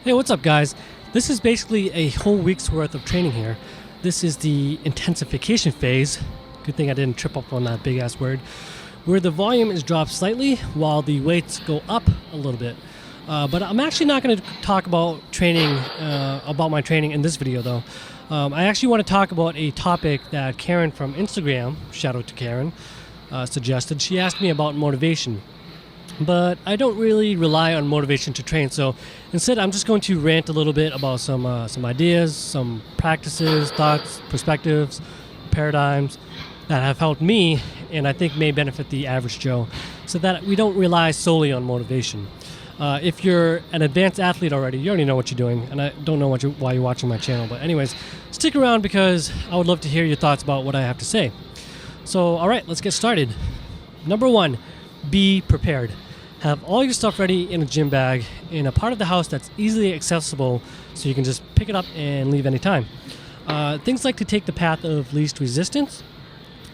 Hey, what's up, guys? This is basically a whole week's worth of training here. This is the intensification phase. Good thing I didn't trip up on that big ass word. Where the volume is dropped slightly while the weights go up a little bit. But I'm actually not going to talk about my training in this video, though. I actually want to talk about a topic that Karen from Instagram, shout out to Karen, suggested. She asked me about motivation. But I don't really rely on motivation to train, so instead I'm just going to rant a little bit about some ideas, some practices, thoughts, perspectives, paradigms that have helped me and I think may benefit the average Joe, so that we don't rely solely on motivation. If you're an advanced athlete already, you already know what you're doing, and I don't know why you're watching my channel, but anyways, stick around because I would love to hear your thoughts about what I have to say. So, alright, let's get started. Number 1, be prepared. Have all your stuff ready in a gym bag in a part of the house that's easily accessible so you can just pick it up and leave anytime. Things like to take the path of least resistance.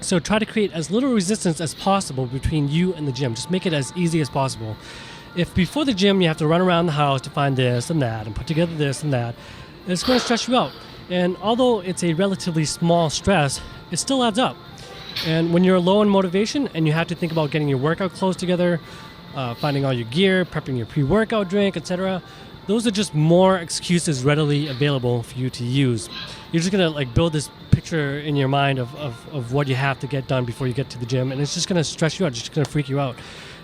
So try to create as little resistance as possible between you and the gym. Just make it as easy as possible. If before the gym you have to run around the house to find this and that and put together this and that, it's going to stress you out. And although it's a relatively small stress, it still adds up. And when you're low in motivation and you have to think about getting your workout clothes together, finding all your gear, prepping your pre-workout drink, etc. Those are just more excuses readily available for you to use. You're just gonna build this picture in your mind of what you have to get done before you get to the gym, and it's just gonna stress you out. It's just gonna freak you out.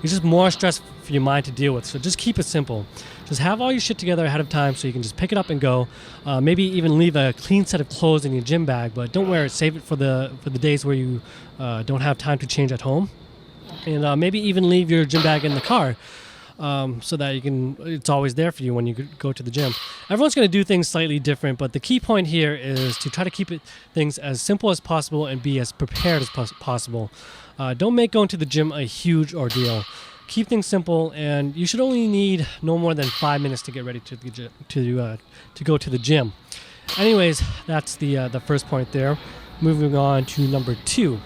It's just more stress for your mind to deal with. So just keep it simple. Just have all your shit together ahead of time so you can just pick it up and go. Maybe even leave a clean set of clothes in your gym bag, but don't wear it. Save it for the days where you don't have time to change at home. And maybe even leave your gym bag in the car so that it's always there for you when you go to the gym. Everyone's going to do things slightly different, but the key point here is to try to keep things as simple as possible and be as prepared as possible. Don't make going to the gym a huge ordeal. Keep things simple, and you should only need no more than 5 minutes to get ready to go to the gym. Anyways, that's the first point there. Moving on to number 2.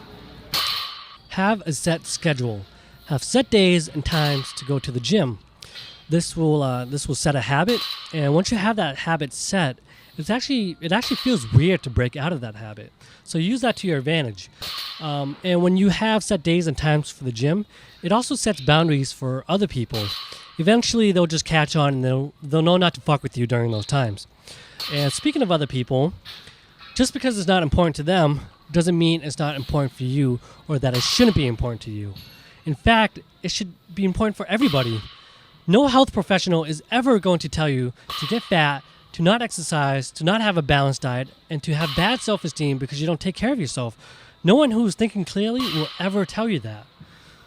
Have a set schedule. Have set days and times to go to the gym. This will set a habit, and once you have that habit set, it actually feels weird to break out of that habit. So use that to your advantage. And when you have set days and times for the gym, it also sets boundaries for other people. Eventually, they'll just catch on, and they'll know not to fuck with you during those times. And speaking of other people, just because it's not important to them doesn't mean it's not important for you or that it shouldn't be important to you. In fact, it should be important for everybody. No health professional is ever going to tell you to get fat, to not exercise, to not have a balanced diet, and to have bad self-esteem because you don't take care of yourself. No one who's thinking clearly will ever tell you that.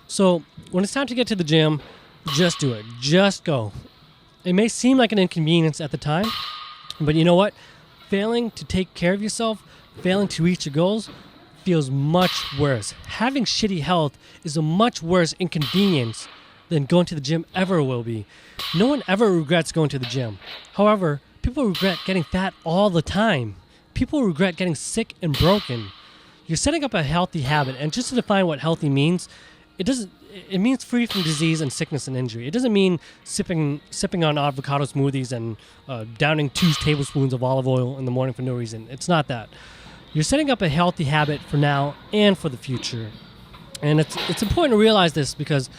So when it's time to get to the gym, just do it. Just go. It may seem like an inconvenience at the time, but you know what? Failing to take care of yourself, failing to reach your goals, feels much worse. Having shitty health is a much worse inconvenience than going to the gym ever will be. No one ever regrets going to the gym. However, people regret getting fat all the time. People regret getting sick and broken. You're setting up a healthy habit, and just to define what healthy means, it means free from disease and sickness and injury. It doesn't mean sipping on avocado smoothies and downing 2 tablespoons of olive oil in the morning for no reason. It's not that. You're setting up a healthy habit for now and for the future. And it's important to realize this because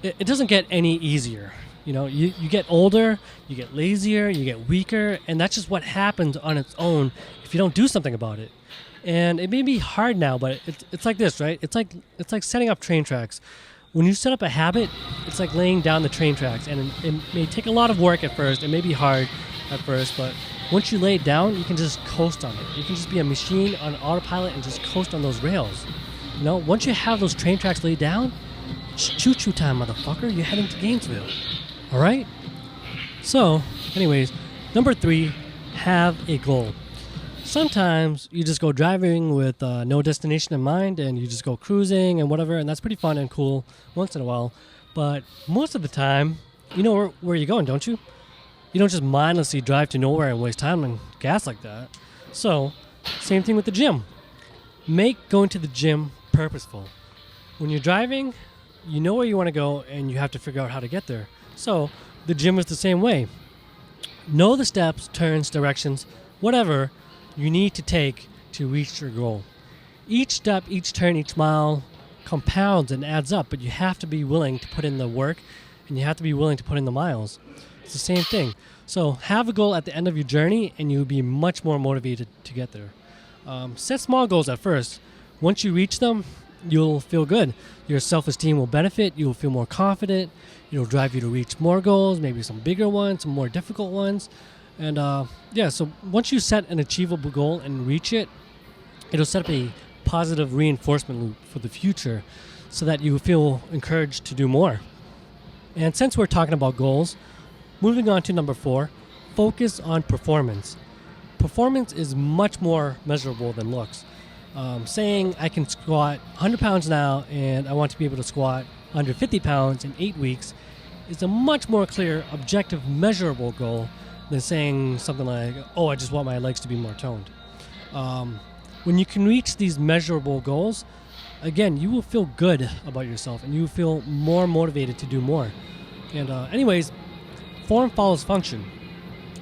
it doesn't get any easier. You know, you get older, you get lazier, you get weaker, and that's just what happens on its own if you don't do something about it. And it may be hard now, but it's like this, right? It's like setting up train tracks. When you set up a habit, it's like laying down the train tracks, and it may take a lot of work at first. It may be hard at first, but once you lay it down, you can just coast on it. You can just be a machine on autopilot and just coast on those rails. You know, once you have those train tracks laid down, choo-choo time, motherfucker. You're heading to Gainesville. All right? So, anyways, number 3, have a goal. Sometimes you just go driving with no destination in mind, and you just go cruising and whatever, and that's pretty fun and cool once in a while. But most of the time, you know where you're going, don't you? You don't just mindlessly drive to nowhere and waste time and gas like that. So, same thing with the gym. Make going to the gym purposeful. When you're driving, you know where you want to go, and you have to figure out how to get there. So, the gym is the same way. Know the steps, turns, directions, whatever you need to take to reach your goal. Each step, each turn, each mile compounds and adds up, but you have to be willing to put in the work and you have to be willing to put in the miles. It's the same thing. So have a goal at the end of your journey and you'll be much more motivated to get there. Set small goals at first. Once you reach them, you'll feel good. Your self-esteem will benefit. You'll feel more confident. It'll drive you to reach more goals, maybe some bigger ones, some more difficult ones. And so once you set an achievable goal and reach it, it'll set up a positive reinforcement loop for the future so that you feel encouraged to do more. And since we're talking about goals, moving on to number 4, focus on performance. Performance is much more measurable than looks. Saying I can squat 100 pounds now and I want to be able to squat 150 pounds in 8 weeks is a much more clear, objective, measurable goal than saying something like, oh, I just want my legs to be more toned. When you can reach these measurable goals, again, you will feel good about yourself and you will feel more motivated to do more. And anyways, form follows function.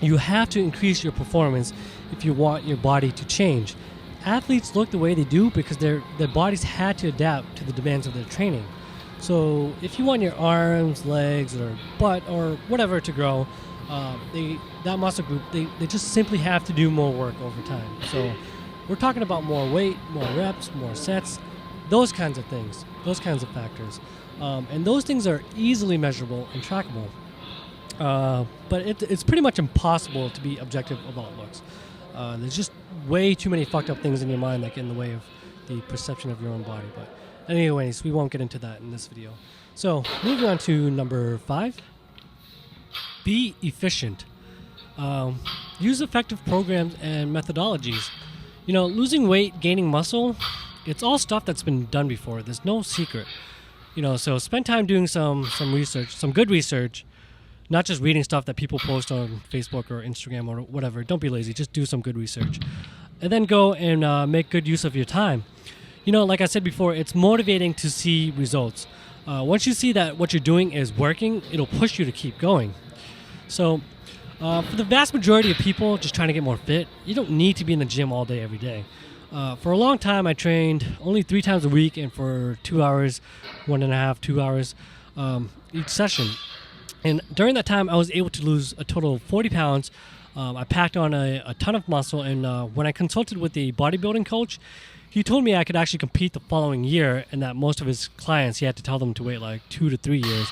You have to increase your performance if you want your body to change. Athletes look the way they do because their bodies had to adapt to the demands of their training. So if you want your arms, legs, or butt, or whatever to grow, that muscle group, they just simply have to do more work over time. So we're talking about more weight, more reps, more sets, those kinds of things, those kinds of factors. And those things are easily measurable and trackable. But it's pretty much impossible to be objective about looks. There's just way too many fucked up things in your mind that get in the way of the perception of your own body. But anyways, we won't get into that in this video. So moving on to number 5, be efficient. Use effective programs and methodologies. Losing weight, gaining muscle, it's all stuff that's been done before. There's no secret. So spend time doing some research, some good research. Not just reading stuff that people post on Facebook or Instagram or whatever. Don't be lazy. Just do some good research. And then go and make good use of your time. Like I said before, it's motivating to see results. Once you see that what you're doing is working, it'll push you to keep going. So for the vast majority of people just trying to get more fit, you don't need to be in the gym all day, every day. For a long time, I trained only 3 times a week and for 2 hours, 1.5, 2 hours each session. And during that time, I was able to lose a total of 40 pounds. I packed on a ton of muscle. And when I consulted with the bodybuilding coach, he told me I could actually compete the following year and that most of his clients, he had to tell them to wait like 2 to 3 years.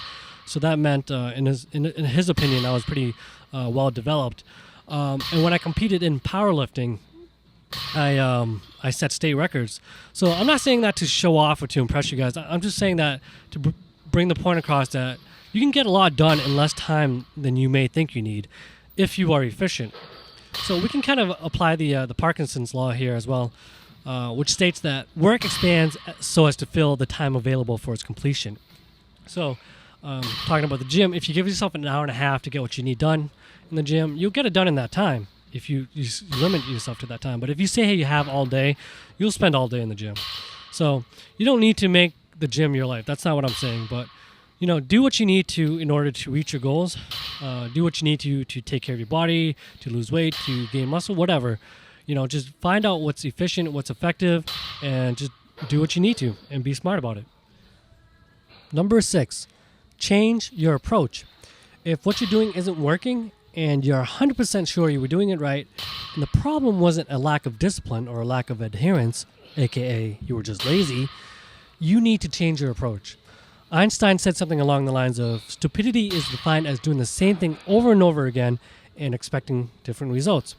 So that meant, in his opinion, I was pretty well developed. And when I competed in powerlifting, I set state records. So I'm not saying that to show off or to impress you guys. I'm just saying that to bring the point across that you can get a lot done in less time than you may think you need if you are efficient. So we can kind of apply the Parkinson's law here as well, which states that work expands so as to fill the time available for its completion. So talking about the gym, if you give yourself an hour and a half to get what you need done in the gym, you'll get it done in that time if you limit yourself to that time. But if you say, hey, you have all day, you'll spend all day in the gym. So you don't need to make the gym your life. That's not what I'm saying, but do what you need to in order to reach your goals. Do what you need to take care of your body, to lose weight, to gain muscle, whatever. Just find out what's efficient, what's effective, and just do what you need to and be smart about it. Number 6, change your approach. If what you're doing isn't working and you're 100% sure you were doing it right, and the problem wasn't a lack of discipline or a lack of adherence, aka you were just lazy, you need to change your approach. Einstein said something along the lines of, stupidity is defined as doing the same thing over and over again and expecting different results.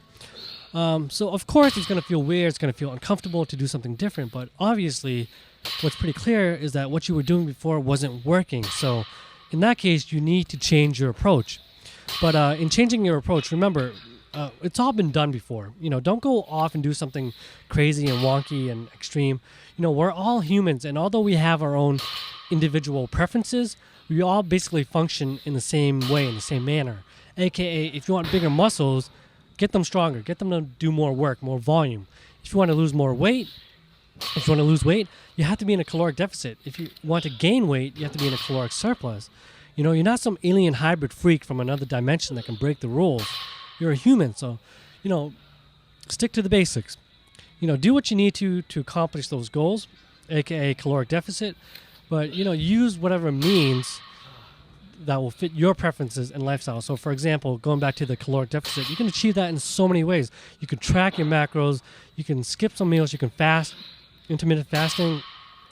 So of course it's going to feel weird, it's going to feel uncomfortable to do something different, but obviously what's pretty clear is that what you were doing before wasn't working. So in that case, you need to change your approach. But in changing your approach, remember, it's all been done before. Don't go off and do something crazy and wonky and extreme. We're all humans, and although we have our own individual preferences, we all basically function in the same way, in the same manner. AKA, if you want bigger muscles, get them stronger, get them to do more work, more volume. If you want to lose more weight, you have to be in a caloric deficit. If you want to gain weight, you have to be in a caloric surplus. You're not some alien hybrid freak from another dimension that can break the rules. You're a human, so, stick to the basics. Do what you need to accomplish those goals, aka caloric deficit, but, use whatever means that will fit your preferences and lifestyle. So, for example, going back to the caloric deficit, you can achieve that in so many ways. You can track your macros, you can skip some meals, you can fast, intermittent fasting,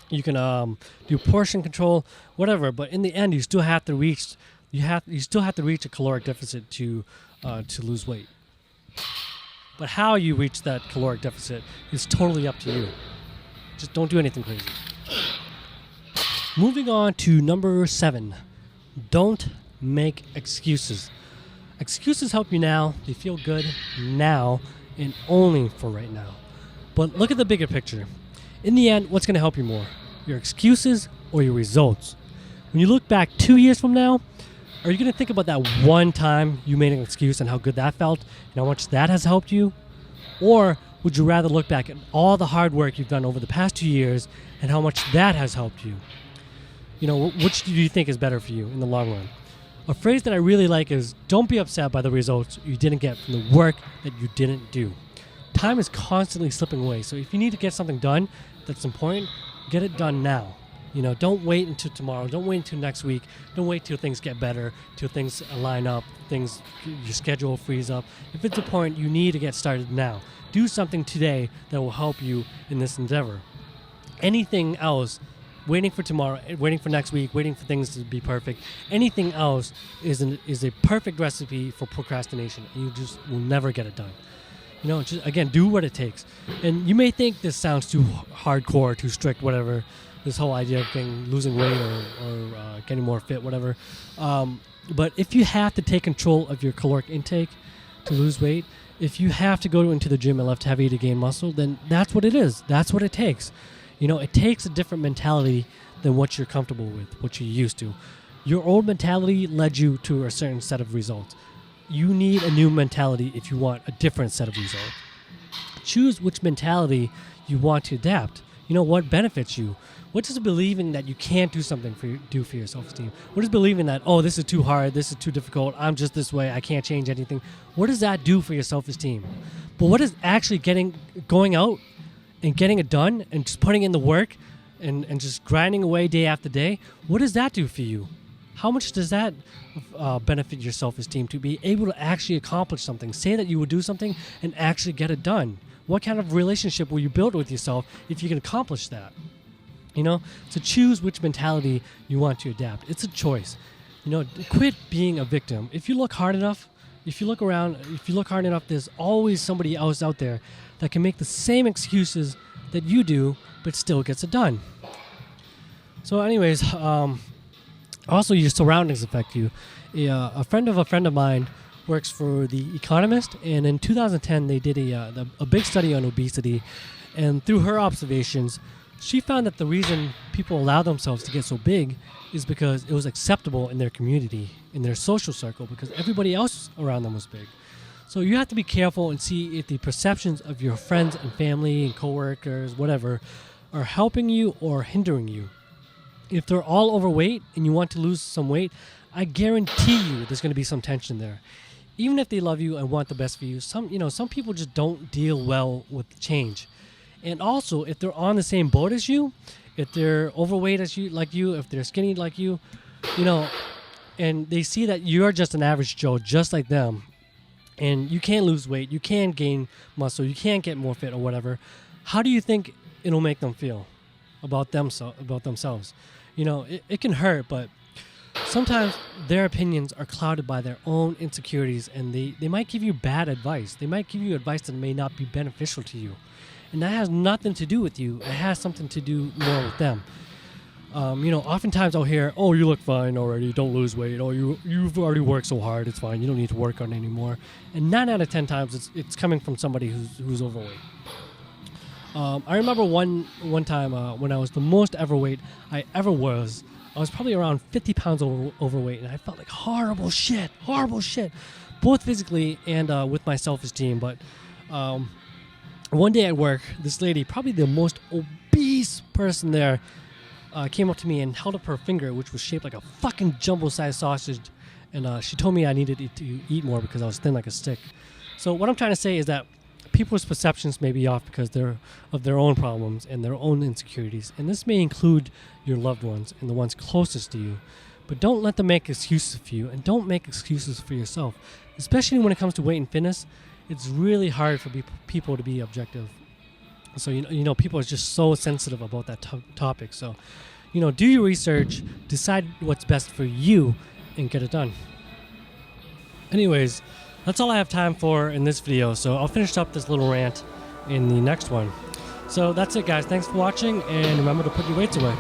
you can do portion control, whatever. But in the end, you still have to reach a caloric deficit to lose weight. But how you reach that caloric deficit is totally up to you. Just don't do anything crazy. Moving on to number 7. Don't make excuses. Excuses help you now. They feel good now and only for right now. But look at the bigger picture. In the end, what's going to help you more? Your excuses or your results? When you look back 2 years from now, are you going to think about that one time you made an excuse and how good that felt and how much that has helped you? Or would you rather look back at all the hard work you've done over the past 2 years and how much that has helped you? Which do you think is better for you in the long run? A phrase that I really like is, don't be upset by the results you didn't get from the work that you didn't do. Time is constantly slipping away, so if you need to get something done that's important, get it done now. Don't wait until tomorrow. Don't wait until next week. Don't wait till things get better, till things line up, your schedule frees up. If it's important, you need to get started now. Do something today that will help you in this endeavor. Anything else, waiting for tomorrow, waiting for next week, waiting for things to be perfect, anything else is a perfect recipe for procrastination. You just will never get it done. Just, again, do what it takes. And you may think this sounds too hardcore, too strict, whatever, this whole idea of losing weight or getting more fit, whatever. But if you have to take control of your caloric intake to lose weight, if you have to go into the gym and lift heavy to gain muscle, then that's what it is. That's what it takes. It takes a different mentality than what you're comfortable with, what you're used to. Your old mentality led you to a certain set of results. You need a new mentality if you want a different set of results. Choose which mentality you want to adapt. What benefits you? What does believing that you can't do something do for your self-esteem? What is believing that, this is too hard, this is too difficult, I'm just this way, I can't change anything? What does that do for your self-esteem? But what is actually going out and getting it done and just putting in the work and just grinding away day after day, what does that do for you? How much does that benefit your self-esteem to be able to actually accomplish something? Say that you would do something and actually get it done. What kind of relationship will you build with yourself if you can accomplish that? To choose which mentality you want to adapt. It's a choice. Quit being a victim. If you look hard enough, if you look around, there's always somebody else out there that can make the same excuses that you do, but still gets it done. So anyways, also your surroundings affect you. A friend of mine works for The Economist, and in 2010 they did a big study on obesity, and through her observations, she found that the reason people allow themselves to get so big is because it was acceptable in their community, in their social circle, because everybody else around them was big. So you have to be careful and see if the perceptions of your friends and family and coworkers, whatever, are helping you or hindering you. If they're all overweight and you want to lose some weight, I guarantee you there's going to be some tension there. Even if they love you and want the best for you, some people just don't deal well with change. And also, if they're on the same boat as you, if they're overweight like you, if they're skinny like you, and they see that you're just an average Joe, just like them, and you can't lose weight, you can't gain muscle, you can't get more fit or whatever, how do you think it'll make them feel about themselves? It can hurt, but sometimes their opinions are clouded by their own insecurities, and they might give you bad advice. They might give you advice that may not be beneficial to you. And that has nothing to do with you. It has something to do more with them. Oftentimes I'll hear, "Oh, you look fine already. Don't lose weight. Oh, you've already worked so hard. It's fine. You don't need to work on it anymore." And 9 out of 10 times, it's coming from somebody who's overweight. I remember one time when I was the most overweight I ever was. I was probably around 50 pounds overweight, and I felt like horrible shit, both physically and with my self-esteem. But one day at work, this lady, probably the most obese person there, came up to me and held up her finger, which was shaped like a fucking jumbo-sized sausage, and she told me I needed to eat more because I was thin like a stick. So what I'm trying to say is that people's perceptions may be off because they're of their own problems and their own insecurities, and this may include your loved ones and the ones closest to you. But don't let them make excuses for you, and don't make excuses for yourself, especially when it comes to weight and fitness. It's really hard for people to be objective. So people are just so sensitive about that topic. So do your research, decide what's best for you, and get it done. Anyways, that's all I have time for in this video, so I'll finish up this little rant in the next one. So that's it, guys. Thanks for watching, and remember to put your weights away.